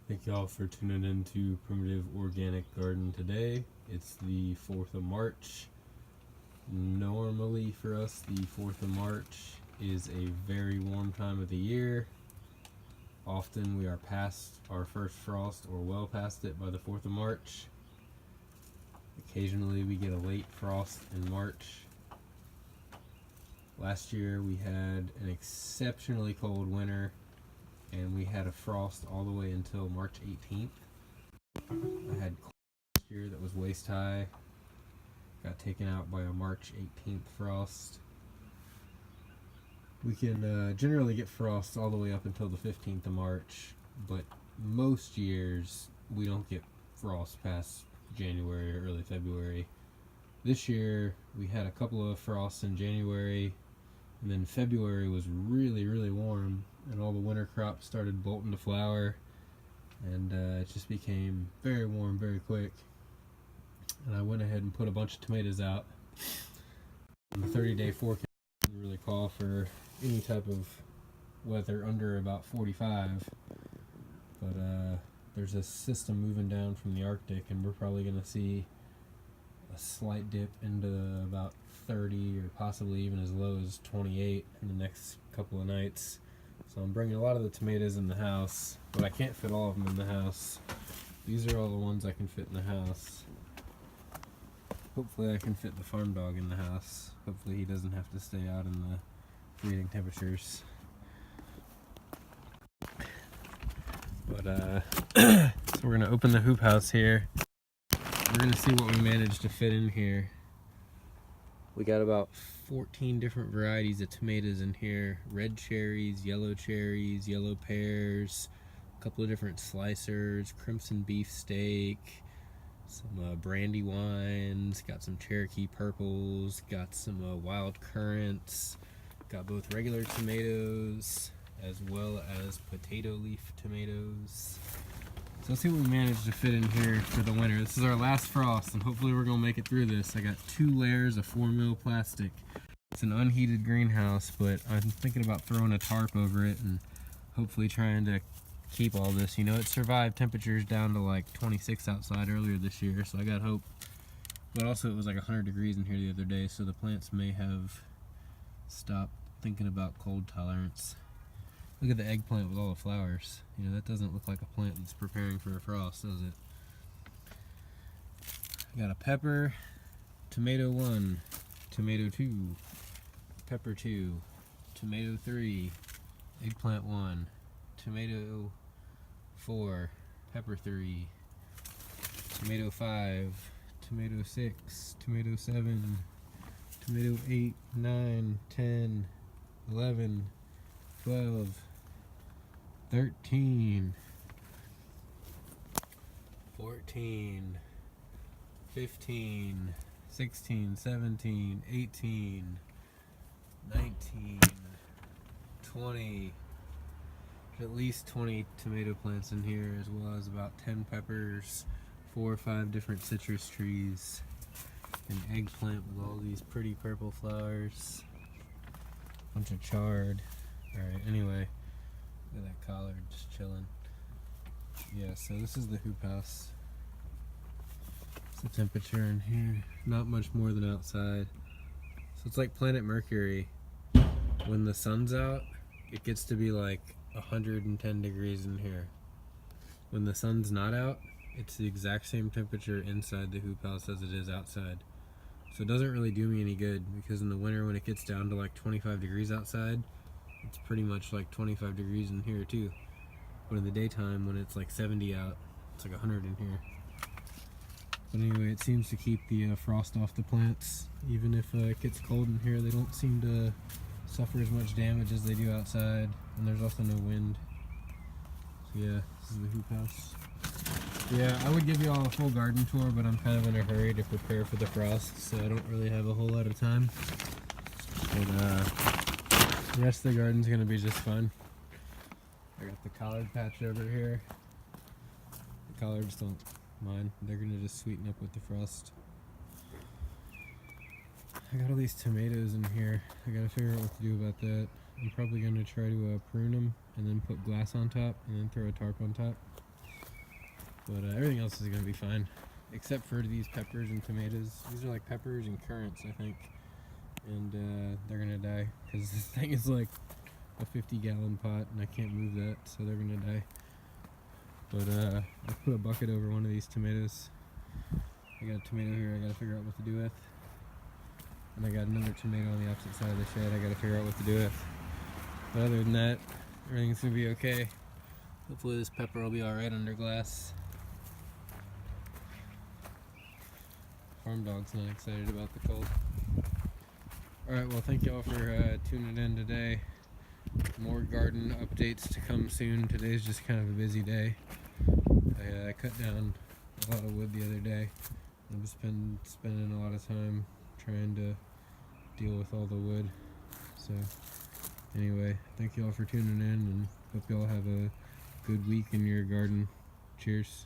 Thank y'all for tuning in to Primitive Organic Garden today. It's the 4th of March. Normally for us, the 4th of March is a very warm time of the year. Often we are past our first frost or well past it by the 4th of March. Occasionally we get a late frost in March. Last year we had an exceptionally cold winter and we had a frost all the way until March 18th. I had cold last year that was waist high. Got taken out by a March 18th frost. We can generally get frost all the way up until the 15th of March, but most years we don't get frost past January or early February. This year we had a couple of frosts in January, and then February was really warm, and all the winter crops started bolting to flower, and it just became very warm very quick. And I went ahead and put a bunch of tomatoes out. The 30-day forecast didn't really call for any type of weather under about 45, but there's a system moving down from the Arctic, and we're probably going to see a slight dip into about 30 or possibly even as low as 28 in the next couple of nights. So I'm bringing a lot of the tomatoes in the house, but I can't fit all of them in the house. These are all the ones I can fit in the house. Hopefully I can fit the farm dog in the house. Hopefully he doesn't have to stay out in the freezing temperatures. But so we're gonna open the hoop house here. We're gonna see what we managed to fit in here. We got about 14 different varieties of tomatoes in here. Red cherries, yellow pears, a couple of different slicers, crimson beef steak, some brandy wines, got some Cherokee purples, got some wild currants, got both regular tomatoes as well as potato leaf tomatoes. So let's see what we managed to fit in here for the winter. This is our last frost, and hopefully we're gonna make it through this. I got 2 layers of 4mm plastic. It's an unheated greenhouse, but I'm thinking about throwing a tarp over it and hopefully trying to keep all this. You know, it survived temperatures down to like 26 outside earlier this year, so I got hope. But also it was like 100 degrees in here the other day, so the plants may have stopped thinking about cold tolerance. Look at the eggplant with all the flowers. You know, that doesn't look like a plant that's preparing for a frost, does it? I got a pepper, tomato 1, tomato 2, pepper 2, tomato 3, eggplant 1, tomato 4, pepper 3, tomato 5, tomato 6, tomato 7, tomato 8, 9, 10, 11, 12, 13, 14, 15, 16, 17, 18, 19, 20. There's at least 20 tomato plants in here, as well as about 10 peppers, 4 or 5 different citrus trees, an eggplant with all these pretty purple flowers, a bunch of chard. Alright, anyway, look at that collard just chilling. Yeah, so this is the hoop house. It's the temperature in here, not much more than outside. So it's like Planet Mercury. When the sun's out, it gets to be like 110 degrees in here. When the sun's not out, it's the exact same temperature inside the hoop house as it is outside. So it doesn't really do me any good, because in the winter when it gets down to like 25 degrees outside, it's pretty much like 25 degrees in here too. But in the daytime, when it's like 70 out, it's like 100 in here. But anyway, it seems to keep the frost off the plants. Even if it gets cold in here, they don't seem to suffer as much damage as they do outside. And there's also no wind. So yeah, this is the hoop house. Yeah, I would give you all a full garden tour, but I'm kind of in a hurry to prepare for the frost, so I don't really have a whole lot of time. But the rest of the garden's gonna be just fun. I got the collard patch over here. The collards don't mind. They're gonna just sweeten up with the frost. I got all these tomatoes in here. I gotta figure out what to do about that. I'm probably gonna try to prune them and then put glass on top and then throw a tarp on top. But everything else is gonna be fine, except for these peppers and tomatoes. These are like peppers and currants, I think, and they're gonna die because this thing is like a 50-gallon pot and I can't move that, so they're gonna die. But I put a bucket over one of these tomatoes. I got a tomato here I gotta figure out what to do with, and I got another tomato on the opposite side of the shed I gotta figure out what to do with. But other than that, everything's gonna be okay. Hopefully this pepper will be alright under glass. Farm dog's not excited about the cold. Alright, well thank y'all for tuning in today. More garden updates to come soon. Today's just kind of a busy day. I cut down a lot of wood the other day. I've just been spending a lot of time trying to deal with all the wood. So anyway, thank y'all for tuning in, and hope y'all have a good week in your garden. Cheers.